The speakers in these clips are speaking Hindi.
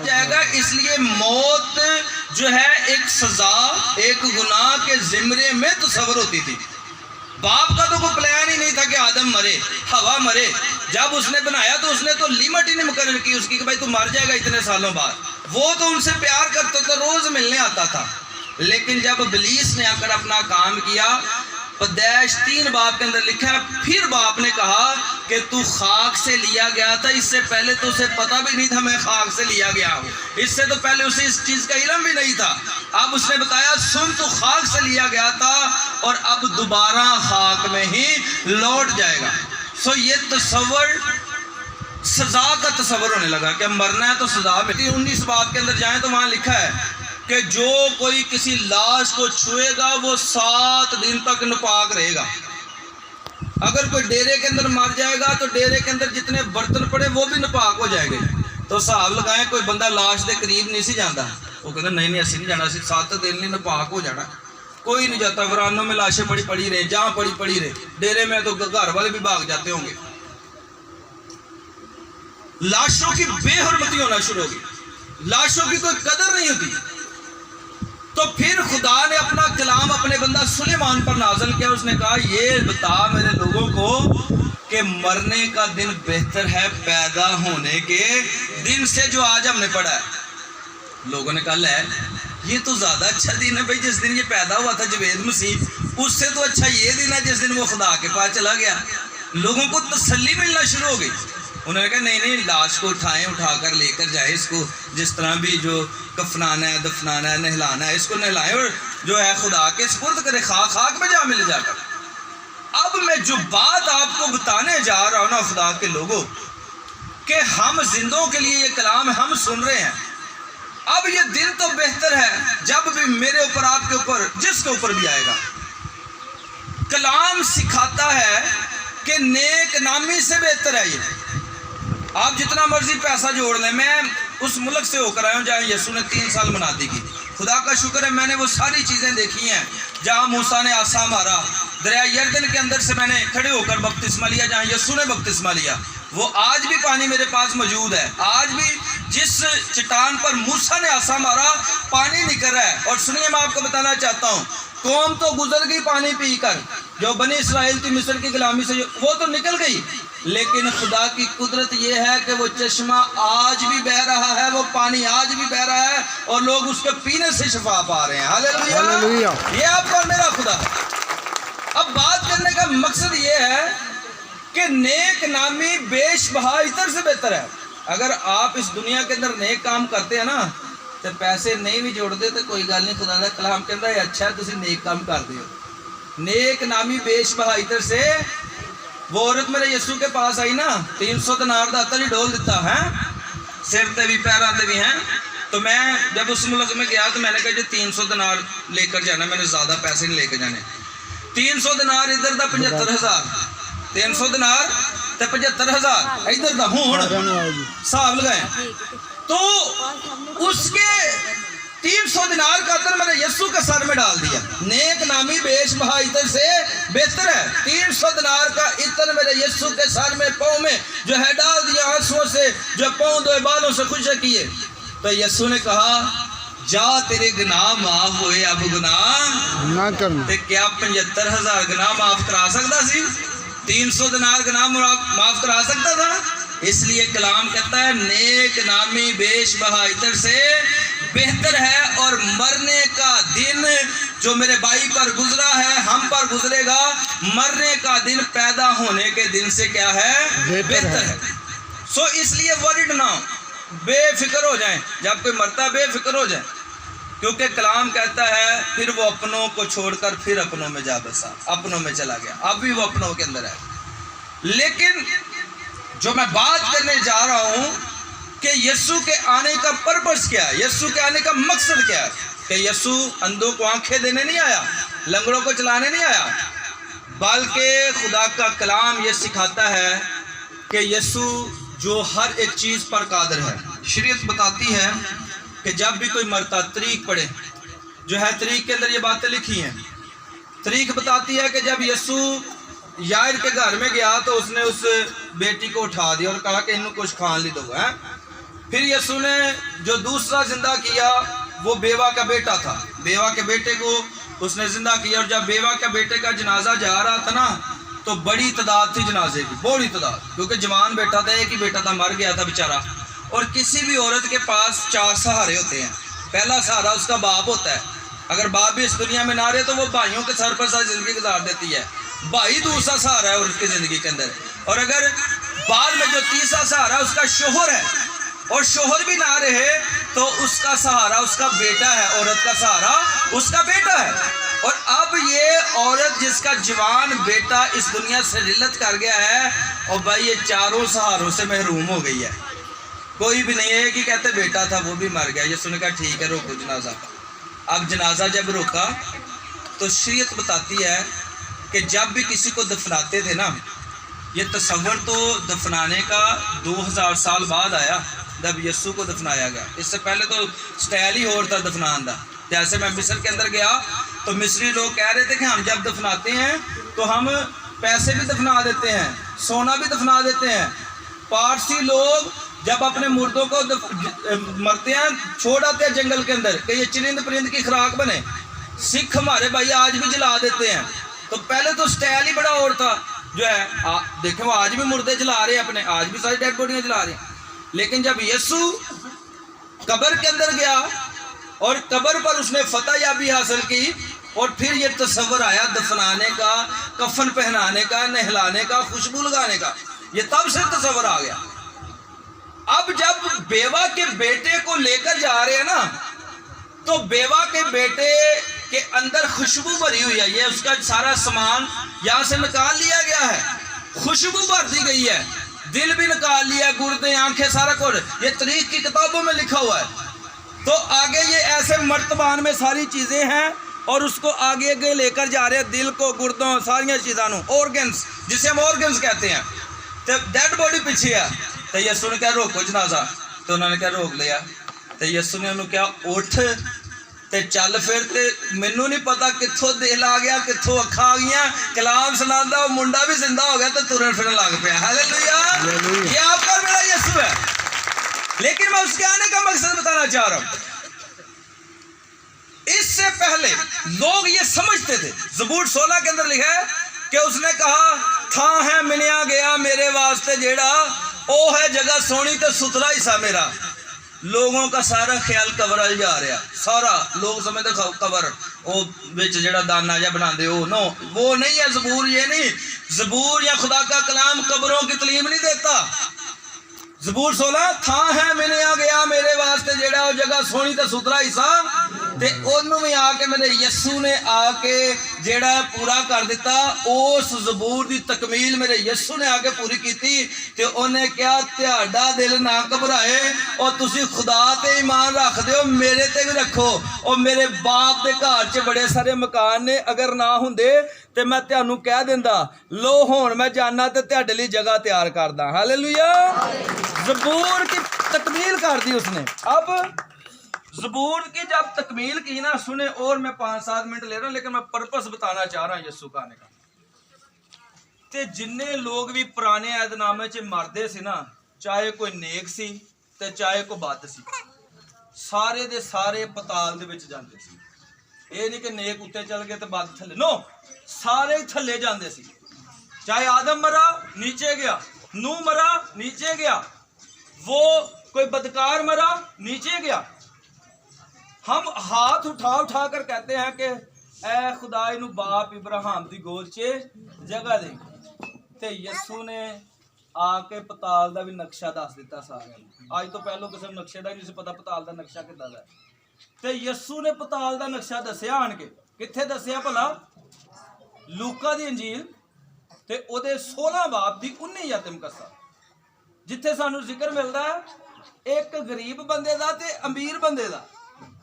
जाएगा। इसलिए मौत जो है एक सजा, एक गुनाह के जिम्रे में तस्वर होती थी। बाप का तो कोई प्लान ही नहीं था कि आदम मरे, हवा मरे। जब उसने बनाया तो उसने तो लिमिट ही नहीं मुकर्रर की उसकी कि भाई तू मर जाएगा इतने सालों बाद। वो तो उनसे प्यार करता था, रोज मिलने आता था। लेकिन जब इब्लीस ने आकर अपना काम किया, पैदाइश 3 बाप के अंदर लिखा है, फिर बाप ने कहा कि तू खाक से लिया गया था, इससे पहले तो उसे पता भी नहीं था मैं खाक से लिया गया हूँ, इससे तो पहले उसे इस चीज का इल्म भी नहीं था। अब उसने बताया सुन तू खाक से लिया गया था और अब दोबारा खाक में ही लौट जाएगा। सो ये तस्वर सजा का तस्वर होने लगा कि मरना है तो सजा मिलती। 19 बाप के अंदर जाए तो वहां लिखा है कि जो कोई किसी लाश को छुएगा वो 7 दिन तक नापाक रहेगा। अगर कोई डेरे के अंदर मर जाएगा तो डेरे के अंदर जितने बर्तन पड़े वो भी नापाक हो जाएंगे। तो हिसाब लगाए कोई बंदा लाश के करीब नहीं सी जाता, वो कहता नहीं नहीं असं नहीं जाना, 7 दिन नहीं नापाक हो जाना। कोई नहीं जाता, वरानों में लाशें पड़ी रहे, जहां पड़ी रहे। डेरे में तो घर वाले भी भाग जाते होंगे। लाशों की बेहरमती होना शुरू होगी, लाशों की कोई कदर नहीं होती। तो फिर खुदा ने अपना कलाम अपने बंदा सुलेमान पर नाज़िल किया। उसने कहा ये बता मेरे लोगों को कि मरने का दिन बेहतर है पैदा होने के दिन से जो आज हमने पढ़ा है। लोगों ने कहा है ये तो ज्यादा अच्छा दिन है भाई, जिस दिन ये पैदा हुआ था जवेद मसीह, उससे तो अच्छा ये दिन है जिस दिन वो खुदा के पास चला गया। लोगों को तसल्ली मिलना शुरू हो गई। उन्होंने कहा नहीं लाश को उठाकर लेकर जाए, इसको जिस तरह भी जो कफनाना है, दफनाना है, नहलाना है, इसको नहलाए और जो है खुदा के सुपुर्द करे, खाक में जा मिल जाकर। अब मैं जो बात आपको बताने जा रहा हूं ना खुदा के लोगों, कि हम जिंदों के लिए ये कलाम हम सुन रहे हैं। अब ये दिन तो बेहतर है जब भी मेरे ऊपर, आपके ऊपर, जिसके ऊपर भी आएगा, कलाम सिखाता है कि नेक नामी से बेहतर है ये। आप जितना मर्जी पैसा जोड़ लें, मैं उस मुल्क से होकर आया हूँ जहाँ यीशु ने 3 साल मनाती की। खुदा का शुक्र है मैंने वो सारी चीज़ें देखी हैं जहाँ मूसा ने आसा मारा, दरिया यरदन के अंदर से मैंने खड़े होकर बपतिस्मा लिया, जहाँ यीशु ने बपतिस्मा लिया। वो आज भी पानी मेरे पास मौजूद है। आज भी जिस चट्टान पर मूसा ने आसा मारा पानी निकल रहा है। और सुनिए मैं आपको बताना चाहता हूँ, कौम तो गुजर गई पानी पीकर, जो बनी इसराइल थी मिस्र की गुलामी से, वो तो निकल गई। लेकिन खुदा की कुदरत ये है कि वो चश्मा आज भी बह रहा है, वो पानी आज भी बह रहा है और लोग उसके पीने से शिफा पा रहे हैं। हालेलुया। ये आपका मेरा खुदा। अब बात करने का मकसद ये है कि नेक नामी बेश बहा इतर से बेहतर है। अगर आप इस दुनिया के अंदर नेक काम करते हैं ना, तो पैसे नहीं भी जोड़ते तो कोई गल नहीं, खुदा का कलाम कहता है अच्छा है तुम नेक काम करते हो। नेक नामी बेश बहा इतर से। वो औरत मेरे यीशु के पास आई ना, 300 दिनार का अतर ही डोल दिता है, सिर ते भी पैरों ते भी हैं। तो मैं जब उस मुल्क में गया तो मैंने कहा जो 300 दिनार लेकर जाना, मैंने ज्यादा पैसे नहीं लेकर जाने। 300 दिनार इधर का 75,000, 300 दिनार ते 75,000 इधर का। हूं हिसाब लगाए तो उसके 300 दिनार का अतर मैंने यीशु के सर में डाल दिया। नेक नामी बेश बहा इतर से बेहतर है। 300 दिनार का इतर मेरे यीशु के सर में, पाँव में जो है डाल दिया, आंसुओं से जो पाँव धोए, बालों से खुश किए। तो यीशु ने कहा जा तेरे गुनाह माफ हुए, अब गुनाह ना कर। ते क्या 75,000 गुनाह माफ करा सकता सी? 300 दिनार गुनाह माफ करा सकता था? इसलिए कलाम कहता है नेक नामी बेश बहा इतर से बेहतर है। और मरने का दिन जो मेरे भाई पर गुजरा है, हम पर गुजरेगा, मरने का दिन पैदा होने के दिन से क्या है? बेहतर है। सो इसलिए वरिड ना बेफिक्र हो जाएं, जब कोई मरता बेफिक्र हो जाए, क्योंकि कलाम कहता है फिर वो अपनों को छोड़कर फिर अपनों में जा बसा, अपनों में चला गया। अब भी वो अपनों के अंदर है। लेकिन जो मैं बात करने जा रहा हूं कि यीशु के आने का पर्पस क्या है, यीशु के आने का मकसद क्या है, कि यीशु अंधों को आंखें देने नहीं आया, लंगड़ों को चलाने नहीं आया, बल्कि खुदा का कलाम ये सिखाता है कि यीशु जो हर एक चीज़ पर कादिर है। शरीयत बताती है कि जब भी कोई मरता तरीक पढ़े, जो है तरीक के अंदर ये बातें लिखी हैं। तरीक बताती है कि जब यीशु यार के घर में गया तो उसने उस बेटी को उठा दिया और कहा कि इन्हों कुछ खान ली दो है। फिर यीशु ने जो दूसरा जिंदा किया वो बेवा का बेटा था। बेवा के बेटे को उसने जिंदा किया, और जब बेवा के बेटे का जनाजा जा रहा था ना, तो बड़ी तादाद थी जनाजे की, बड़ी तादाद, क्योंकि जवान बेटा था, एक ही बेटा था, मर गया था बेचारा। और किसी भी औरत के पास 4 सहारे होते हैं। पहला सहारा उसका बाप होता है, अगर बाप भी इस दुनिया में ना रहे तो वो भाइयों के सर पर सारी जिंदगी गुजार देती है। भाई दूसरा सहारा है उसकी जिंदगी के अंदर। और अगर बाद में जो तीसरा सहारा उसका शोहर है, और शोहर भी ना रहे तो उसका सहारा उसका बेटा है, औरत का सहारा उसका बेटा है। और अब ये औरत जिसका जवान बेटा इस दुनिया से रिलत कर गया है, और भाई ये चारों सहारों से महरूम हो गई है, कोई भी नहीं है कि कहते बेटा था वो भी मर गया। ये सुन कहा ठीक है रोको जनाजा। अब जनाजा जब रोका तो शरीयत बताती है कि जब भी किसी को दफनाते थे ना, ये तस्वर तो दफनाने का 2000 साल बाद आया जब यस्सु को दफनाया गया। इससे पहले तो स्टाइल ही और था दफनान का। जैसे मैं मिस्र के अंदर गया तो मिस्री लोग कह रहे थे कि हम जब दफनाते हैं तो हम पैसे भी दफना देते हैं, सोना भी दफना देते हैं। पारसी लोग जब अपने मुर्दों को मरते हैं छोड़ आते हैं जंगल के अंदर कि ये चरिंद परिंद की खुराक बने। सिख हमारे भाई आज भी जला देते हैं। तो पहले तो स्टाइल ही बड़ा और था जो है, देखें वो आज भी मुर्दे जला रहे हैं अपने, आज भी सारी डेड बॉडियां जला रहे हैं। लेकिन जब यीशु कब्र के अंदर गया और कब्र पर उसने फतह याबी हासिल की, और फिर ये तस्वर आया दफनाने का, कफन पहनाने का, नहलाने का, खुशबू लगाने का, ये तब से तस्वर आ गया। अब जब बेवा के बेटे को लेकर जा रहे हैं ना, तो बेवा के बेटे के अंदर खुशबू भरी हुई है। ये उसका सारा सामान यहां से निकाल लिया गया है, खुशबू भर दी गई है, दिल भी निकाल लिया, गुर्दे, आंखें, सारा कुछ। ये तरीक की किताबों में लिखा हुआ है। तो आगे ये ऐसे मर्तबान में सारी चीजें हैं, और उसको आगे आगे लेकर जा रहे हैं, दिल को, गुर्दों, सारिया चीज़ों, ऑर्गन्स जिसे हम ऑर्गन्स कहते हैं। तो डेड बॉडी पीछे है। तो यीशु ने क्या रोको जनाजा, तो उन्होंने क्या रोक लिया। तो यीशु ने उन्होंने क्या उठ ते चल। फिर ते मैनू नहीं पता कितों दिल आ गया, कितों अखा आ गई, कलाम सुनाता वो मुंडा भी जिंदा हो गया तो तुरन फिरन लग पाया। हालेलुया, ये आपका मेरा यीशु है। लेकिन मैं उसके आने का मकसद बताना चाह रहा हूं। इससे पहले लोग ये समझते थे, ज़बूर 16 के अंदर लिखा है कि उसने कहा था है मिनिया गया मेरे वास्ते जेड़ा ओ है जगह सोनी तो सुथरा हिस्सा मेरा। लोगों का सारा ख्याल कबर वाल जा रहा, सारा लोग समझते कबर वो बिच जेड़ा दाना जा बनाते हो, नो वो नहीं है ज़बूर। ये नहीं, ज़बूर या खुदा का कलाम कब्रों की तलीम नहीं देता। ज़बूर 16 था है मैंने आ गया मेरे वास्ते जेड़ा वो जगह सोनी तो सुथरा हिस्सा, ते ओनू भी आके मेरे यस्सू ने आके जेड़ा पूरा कर दिता। उस ज़बूर दी तकमील मेरे यस्सू ने आके पूरी की थी। ते उन्हें क्या त्याड़ा दिल ना घबराए, और तुसी खुदा ते ईमान रख दियो, मेरे ते भी रखो। और मेरे बाप के घर च बड़े सारे मकान ने, अगर ना हुंदे ते मैं तुहानू कह दिंदा लो हुण मैं जाना ते तुहाडे लई जगह तैयार करदा। हालेलुया, ज़बूर की तकमील कर दी उसने। अब ज़बूर की जब तकमील की ना, सुने, और मैं 5-7 मिनट ले रहा हूं, लेकिन मैं पर्पस बताना चाह रहा हूं यीशु का आने का। ते जिन्ने लोग भी पुराने ऐदनामे च मरदे सी ना, चाहे कोई नेक सी ते चाहे कोई बद सी, सारे दे सारे पताल दे विच जांदे सी। ये नहीं कि नेक उत्ते चल गए तो बद थले, नो, सारे थले जांदे सी। चाहे आदम मरा नीचे गया, नूह मरा नीचे गया, वो कोई बदकार मरा नीचे गया। हम हाथ उठा उठा कर कहते हैं कि ऐ खुदा इनू बाप इब्राहिम दी गोद च जगह दे। ते यीशु ने आके पताल दा भी नक्शा दस दिता सारे। आज तो पहलों किसी नक्शे का नहीं पता पताल दा नक्शा किदा दा। ते यीशु ने पताल दा नक्शा दसिया आन के, कित्थे दसिया भला? लूका दी अंजील ते ओदे 16 बाब दी 19 यतम कसा, जिथे सानू जिक्र मिलता है एक गरीब बंदे दा ते अमीर बंदे दा।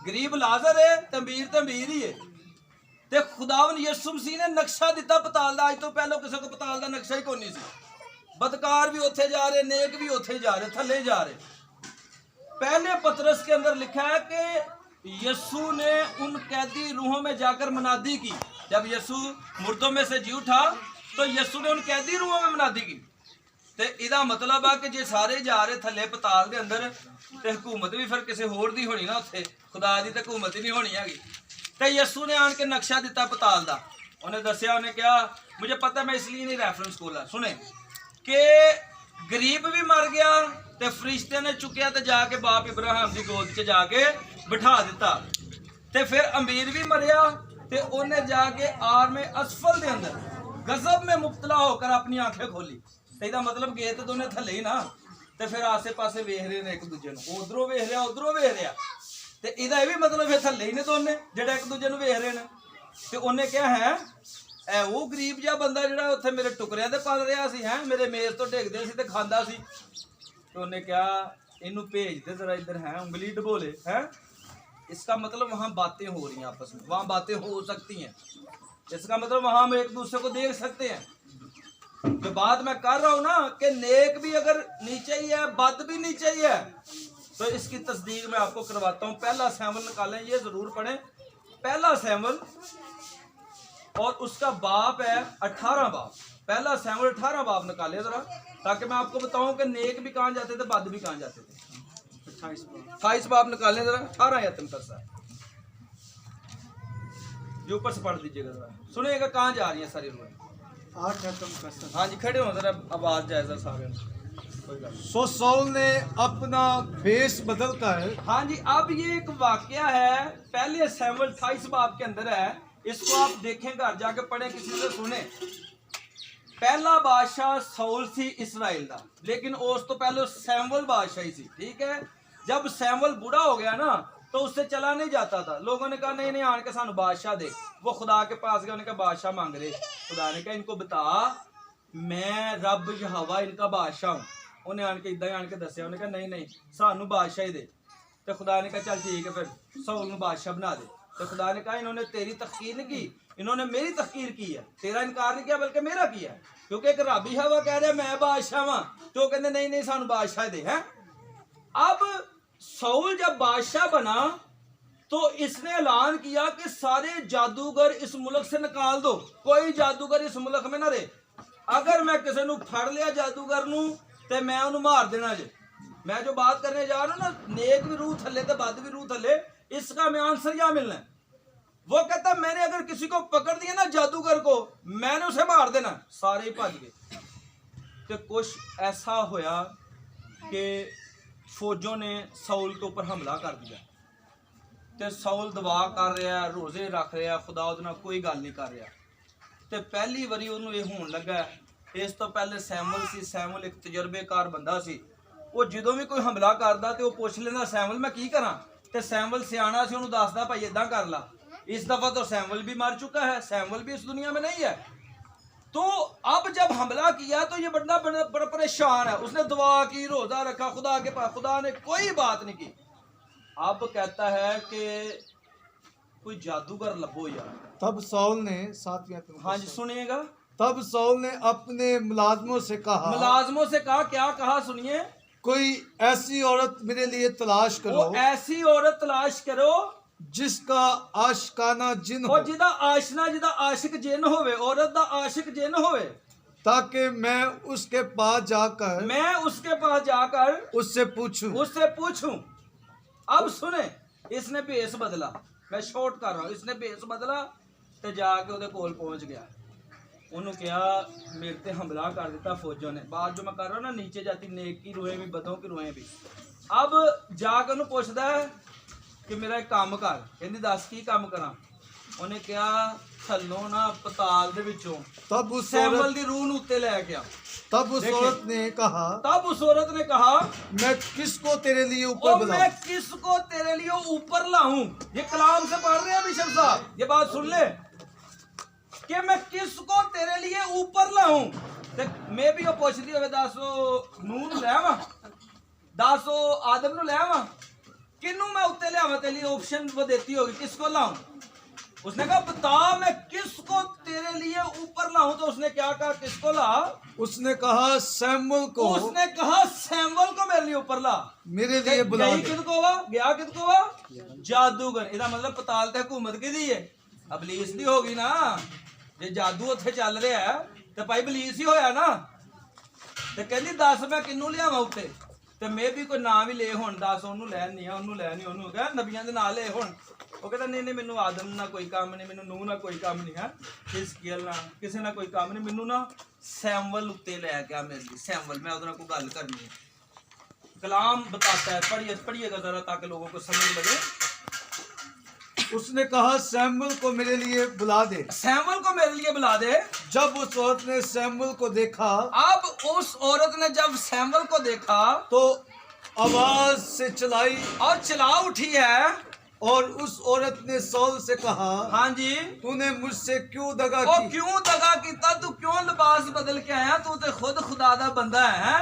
गरीब लाजर है ते अमीर ही है। ते खुदावन यीशु मसीह ने नक्शा दिता पताल दा। आज तो पहले किसी को पताल दा नक्शा ही कोई नहीं सी। बदकार भी उत्थे जा रहे, नेक भी उत्थे जा रहे, थले जा रहे। पहले पतरस के अंदर लिखा है कि यीशु ने उन कैदी रूहों में जाकर मनादी की। जब यीशु मुर्दों में से जी उठा तो यीशु ने उन कैदी रूहों में मनादी की ਤੇ ਇਹਦਾ ਮਤਲਬ ਆ ਕਿ ਜੇ ਸਾਰੇ ਜਾ ਰਹੇ ਥੱਲੇ ਪਤਾਲ ਦੇ ਅੰਦਰ ਤੇ ਹਕੂਮਤ ਵੀ ਫਿਰ ਕਿਸੇ ਹੋਰ ਦੀ ਹੋਣੀ ਨਾ ਉੱਥੇ, ਖੁਦਾ ਦੀ ਤੇ ਹਕੂਮਤ ਹੀ ਨਹੀਂ ਹੋਣੀ ਹੈਗੀ। ਤੇ ਯਿਸੂ ਨੇ ਆਣ ਕੇ ਨਕਸ਼ਾ ਦਿੱਤਾ ਪਤਾਲ ਦਾ, ਉਹਨੇ ਦੱਸਿਆ, ਉਹਨੇ ਕਿਹਾ मुझे पता मैं इसलिए नहीं रेफरेंस खोला, सुने कि गरीब भी मर गया ते फरिश्ते ने चुकिया ते जाके बाप इब्राहिम की गोद च जाके बिठा दिता, ते फिर अमीर भी मरिया ते उन्हें जाके आर में असफल दे अंदर गजब में मुब्तला होकर अपनी आंखें खोली। ते इहदा मतलब गए तो दोनों थले ही ना, ते फिर आसे पासे वेख रहे ने एक दूजे नूं, उधरों वेख रहा उधरों वेख रहा, ते इहदा ये भी मतलब फिर थले ही ने दोने जिहड़े एक दूजे नूं वेख रहे ने। ते उन्हें क्या है ए वो गरीब जिहा बंदा जिहड़ा उत्थे मेरे टुकड़ियां ते पल रहा सी, हैं मेरे मेज तो डिगदे सी ते खांदा सी। तो उन्हें कहा इनू भेज दे जरा इधर, है उंगली डबोले, हैं इसका मतलब वहाँ बातें हो रही हैं आपस में, वहाँ बातें हो सकती हैं, इसका मतलब वहाँ हम एक दूसरे को देख सकते हैं। जो बात मैं कर रहा हूँ ना कि नेक भी अगर नीचे ही है, बद भी नीचे ही है, तो इसकी तस्दीक मैं आपको करवाता हूँ। पहला सैमुअल निकालें, ये जरूर पढ़ें, पहला सैमुअल और उसका बाप है 18 बाप, पहला सैमुअल 18 बाप निकाले जरा, ताकि मैं आपको बताऊं कि नेक भी कहाँ जाते थे, बद भी कहाँ जाते थे। 28 बाप निकाले जरा, 18 या तुम करता जो ऊपर से पढ़ दीजिएगा जरा, सुनिएगा कहाँ जा रही है सारी लोग। 8 तुम कर। हाँ जी खड़े हो जरा, आवाज जाए जरा सारे। सो सौल ने अपना भेष बदल कर, हाँ जी, अब ये एक वाकया है पहले सैमुअल 28 बाप के अंदर है, इसको आप देखें, घर जाके पढ़ें, किसी से सुने। पहला बादशाह सौल सी इसराइल दा, लेकिन उस तो पहले सैमुअल बादशाही सी, ठीक है। जब सैमुअल बूढ़ा हो गया ना तो उससे चला नहीं जाता था, लोगों ने कहा नहीं नहीं आन के सानू बादशाह दे, वो खुदा के पास गया, उन्होंने कहा बादशाह मांग रहे, खुदा ने कहा इनको बता मैं रब यहोवा इनका बादशाह हूँ। उन्हें आन के इदा आन के दसिया, उन्हें कहा नहीं नहीं सानू बादशाही दे, तो खुदा ने कहा चल ठीक है फिर सौल नूं बादशाह बना दे। तो खुदा ने कहा इन्होंने तेरी तखकीर नहीं की, इन्होंने मेरी तखकीर की है, तेरा इनकार नहीं किया बल्कि मेरा किया है, क्योंकि एक रबी हवा कह रहा मैं बादशाह हाँ, तो कहते नहीं नहीं सानू बादशाह दे। हैं अब सौल जब बादशाह बना तो इसने ऐलान किया कि सारे जादूगर इस मुल्क से निकाल दो, कोई जादूगर इस मुल्क में ना रहे, अगर मैं किसी नूं फड़ लिया जादूगर नूं ते मैं उन्हें मार देना जे। मैं जो बात करने जा रहा हूं ना, नेक भी रूह थले ते बद भी रूह थले, इसका मैं आंसर क्या मिलना है। वो कहता मैंने अगर किसी को पकड़ दिया ना जादूगर को, मैंने उसे मार देना, सारे ही भज गए। तो कुछ ऐसा होया कि फौजों ने सौल के ऊपर हमला कर दिया, तो सौल दुआ कर रहा, रोजे रख रहा, खुदा उहदे नाल कोई गल नहीं कर रहा। तो पहली बारी उन्होंने ये होने लगा, इस तो पहले सैमुअल सी, सैमुअल एक तजर्बेकार बंदा सी, वो जो भी कोई हमला करता तो वह पुछ लेंदा सैमुअल मैं की करा, तो सैमुअल सियाना से उन्होंने दसदा भाई इदा कर ला। इस दफा तो सैमुअल भी मर चुका है, सैमुअल भी इस दुनिया में नहीं है। तो अब जब हमला किया तो ये बंदा बड़ा परेशान है, उसने दुआ की, रोजा रखा खुदा के पास, खुदा ने कोई बात नहीं की। अब कहता है कि कोई जादूगर लभो यार। तब सौल ने, साथियों हाँ जी सुनिएगा, तब सौल ने अपने मुलाजमों से कहा, मुलाजमों से कहा, क्या कहा सुनिए, कोई ऐसी औरत मेरे लिए तलाश करो, वो ऐसी औरत तलाश करो जिसका आशिकाना जिन हो, और जिदा आशना जिदा आशिक जिन होवे, औरत दा आशिक जिन होवे, ताकि मैं उसके पास जाकर उससे पूछूं। अब सुने, इसने भेस बदला, मैं शॉर्ट कर रहा हूं, इसने भेस बदला ते जाके उहदे कोल पहुंच गया, उन्होंने कहा मेरे ते हमला कर दिता फौजों ने। बात जो मैं कर रहा हूं ना, नीचे जाती नेक की रूहें भी बदों की रूहें भी। अब जाके उन्होंने पूछदा है कि मेरा एक काम कर, कहती दस की काम करा। उन्हें कहा थल्लों ना पताल दे विचों तब उस सैमुअल दी रूह नूं उत्ते लै गया। तब उस औरत ने कहा मैं किसको तेरे लिए ऊपर बुलाऊं, मैं किसको तेरे लिए ऊपर लाऊं। ये कलाम से पढ़ रहे हैं बिशप साहब, ये बात सुन ले कि मैं किसको तेरे लिए ऊपर लाऊं। मैं भी पूछती हो दसो नूह नूं लै आवां, दसो आदम नूं लै आवां, किनू मैं उत्ते लियावां, तेरे लिए ऑप्शन वो देती होगी किसको लाऊं। उसने कहा बता मैं किसको तेरे लिए ऊपर लाऊं। तो उसने क्या कहा, किसको ला? उसने कहा सैमुअल को। उसने कहा सैमुअल को मेरे लिए ऊपर ला, मेरे लिए बुला। किसको वा गया, किसको वा? जादूगर। इसका मतलब पताल ते हुकूमत की दी है, अबलीस दी होगी ना। जे जादू उत्थे चल रहा है तो भाई बलीस ही होया ना। ਤੇ ਕਹਿੰਦੀ ਦੱਸ ਮੈਂ ਕਿੰਨੂੰ ਲਿਆਵਾਂ ਉੱਤੇ ਤੇ ਮੈਂ ਵੀ ਕੋਈ ਨਾਂ ਵੀ ਲੈ ਹੁਣ ਦੱਸ ਉਹਨੂੰ ਲੈਣ ਨਹੀਂ ਆ ਉਹਨੂੰ ਲੈ ਨਹੀਂ ਉਹਨੂੰ ਕਹਾਂ ਨਬੀਆਂ ਦੇ ਨਾਂ ਲੈ ਹੁਣ ਉਹ ਕਹਿੰਦਾ ਨਹੀਂ ਨਹੀਂ ਮੈਨੂੰ ਆਦਮ ਨਾਲ ਕੋਈ ਕੰਮ ਨਹੀਂ ਮੈਨੂੰ ਨੂਹ ਨਾਲ ਕੋਈ ਕੰਮ ਨਹੀਂ ਹੈ ਹਿਜ਼ਕੀਲ ਨਾਲ ਕਿਸੇ ਨਾਲ ਕੋਈ ਕੰਮ ਨਹੀਂ ਮੈਨੂੰ ਨਾ सैमुअल उत्ते ले गया मेरे लिए सैमुअल मैं उधर को गल करनी है कलाम बताता है पढ़िएगा जरा ताकि लोगों को समझ लगे उसने कहा सैमुअल को मेरे लिए बुला दे सैमुअल को मेरे लिए बुला दे जब उस औरत ने सैमुअल को देखा अब उस औरत ने जब सैमुअल को देखा तो आवाज से चिल्लाई और चिल्ला उठी है और उस औरत ने सौल से कहा हाँ जी तूने मुझसे क्यों दगा ओ की क्यों दगा कीता तू क्यों लिबास बदल के आया तू ते खुद खुदा दा बंदा है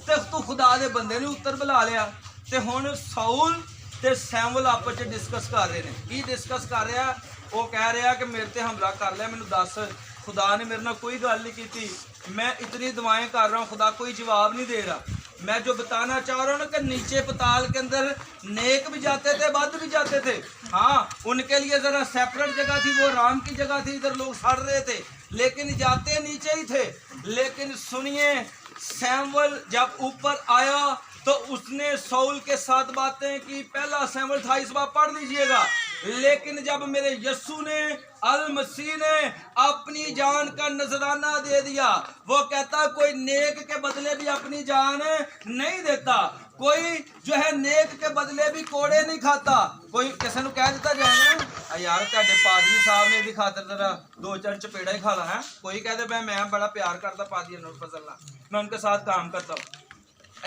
ते तू खुदा दे बंदे ने उत्तर बुला लिया ते हुण साउल ते सैमुअल आपस च डिस्कस कर रहे ने की डिस्कस कर रहा वो कह रहा कि मेरे ते हमला कर लिया मैनू दस खुदा ने मेरे नाल कोई गल नहीं की मैं इतनी दुआएं कर रहा हूँ खुदा कोई जवाब नहीं दे रहा मैं जो बताना चाह रहा हूँ ना कि नीचे पताल के अंदर नेक भी जाते थे बद भी जाते थे हाँ उनके लिए जरा सेपरेट जगह थी वो राम की जगह थी इधर लोग सड़ रहे थे लेकिन जाते नीचे ही थे लेकिन सुनिए सैमुअल जब ऊपर आया तो उसने साउल के साथ बातें की पहला सैमुअल था इस बार पढ़ लीजिएगा लेकिन जब मेरे यस्सु ने अल मसीह ने अपनी जान का नजराना दे दिया वो कहता कोई नेक के बदले भी अपनी जान नहीं देता कोई जो है नेक के बदले भी कोड़े नहीं खाता कोई किसी को कह देता जाए ना यार तेरे पादरी साहब ने भी खातर जरा 2-4 चपेड़ा ही खा ला है कोई कहते मैं बड़ा प्यार करता पादरी अनवर फजल नाल मैं उनके साथ काम करता हूँ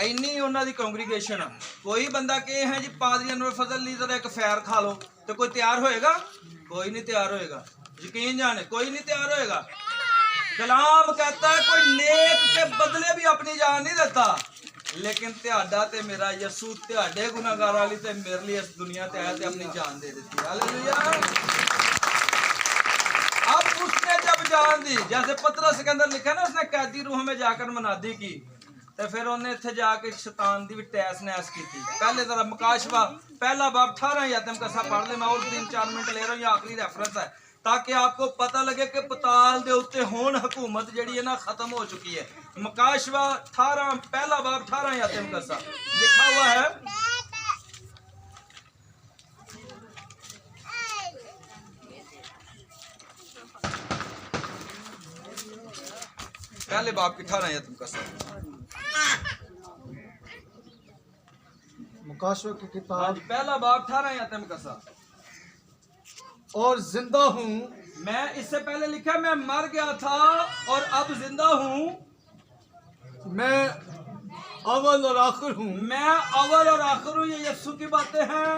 इन्नी उन्होंने कांग्रीगेशन कोई बंदा कहे है जी पादरी अनवर फजल ली जरा एक फैर खा लो तो कोई तैयार होएगा कोई नहीं तैयार होएगा यकीन जाने कोई नहीं तैयार होएगा कलाम कहता है कोई नेक के बदले भी अपनी जान नहीं देता लेकिन त्याडा ते मेरा यसू त्याडे गुनाहगार वाली ते मेरे लिए इस दुनिया ते आया ते अपनी जान दे देती हालेलुया अब उसने जब जान दी जैसे पतरस के अंदर लिखा ना उसने कैदी रूह में जाकर मनादी की ਤੇ ਫਿਰ ਉਹਨੇ ਇੱਥੇ ਜਾ ਕੇ ਸ਼ੈਤਾਨ ਦੀ ਵੀ ਟੈਸ ਨੈਸ ਕੀਤੀ ਪਹਿਲੇ ਜ਼ਰਾ ਮੁਕਾਸ਼ਵਾ पहला बाब 18 यातम का सा पढ़ ले मैं और 3-4 मिनट ले रहा हूँ ये आखिरी रेफरेंस है ताकि आपको पता लगे कि पताल दे उत्ते होन हुकूमत जड़ी है ना खत्म हो चुकी है मुकाशवा 18 पहला बाब 18 यातम का सा लिखा हुआ है पहले बाब की 18 यातम का सा मुकाशवा की किताब पहला बाब 18 यातम का सा और जिंदा हूँ मैं इससे पहले लिखा मैं मर गया था और अब जिंदा हूँ मैं अव्वल और आखिर हूँ मैं अव्वल और आखिर हूँ ये यीशु की बातें हैं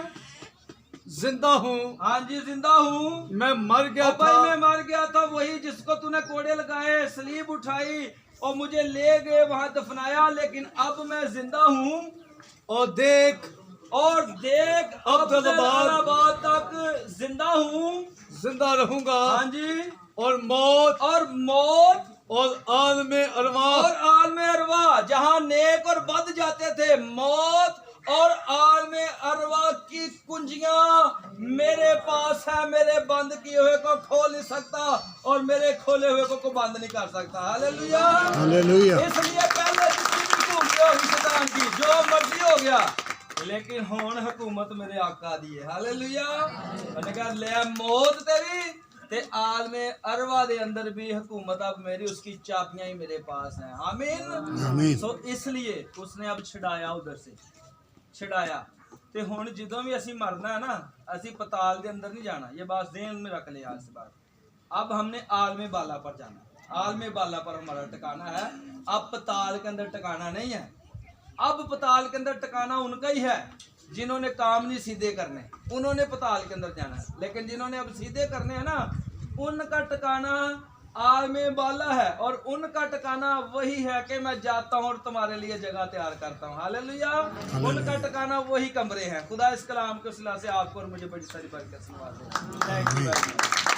जिंदा हूँ हाँ जी जिंदा हूँ मैं मर गया था भाई मैं मर गया था वही जिसको तूने कोड़े लगाए सलीब उठाई और मुझे ले गए वहां दफनाया लेकिन अब मैं जिंदा हूँ और देख अब बाद तक जिंदा हूँ जिंदा रहूंगा हाँ जी और मौत और आलमे अरवा जहाँ नेक और बद जाते थे मौत और आलमे अरवा की कुंजियां मेरे पास है मेरे बंद किए हुए को खोल नहीं सकता और मेरे खोले हुए को बंद नहीं कर सकता हालेलुया हालेलुया इसलिए पहले जितनी भी हुकूमत होगी शैतान की जो मर्जी हो गया लेकिन हुण हुकूमत मेरे आका दी है हालेलुया मैंने कहा ले मौत तेरी ते आलमे अरवा दे अंदर भी हुकूमत अब मेरी उसकी चाबियां ही मेरे पास हैं आमीन सो इसलिए उसने अब छड़ाया उधर से छड़ाया ते हुण जदों भी असी मरना है ना असी पताल के अंदर नहीं जाना ये बात ध्यान में रख लिया इस बार अब हमने आलमे बाला पर जाना आलमे बाला पर हमारा ठिकाना है अब पताल के अंदर ठिकाना नहीं है अब पताल के अंदर ठिकाना उनका ही है जिन्होंने काम नहीं सीधे करने उन्होंने पताल के अंदर जाना है लेकिन जिन्होंने अब सीधे करने हैं ना उनका ठिकाना आलमे बाला है और उनका ठिकाना वही है कि मैं जाता हूँ और तुम्हारे लिए जगह तैयार करता हूँ हालेलुया उनका ठिकाना वही कमरे हैं खुदा इस कलाम के सिला से आपको और मुझे बड़ी सारी बरकत सुनवा दे थैंक यू।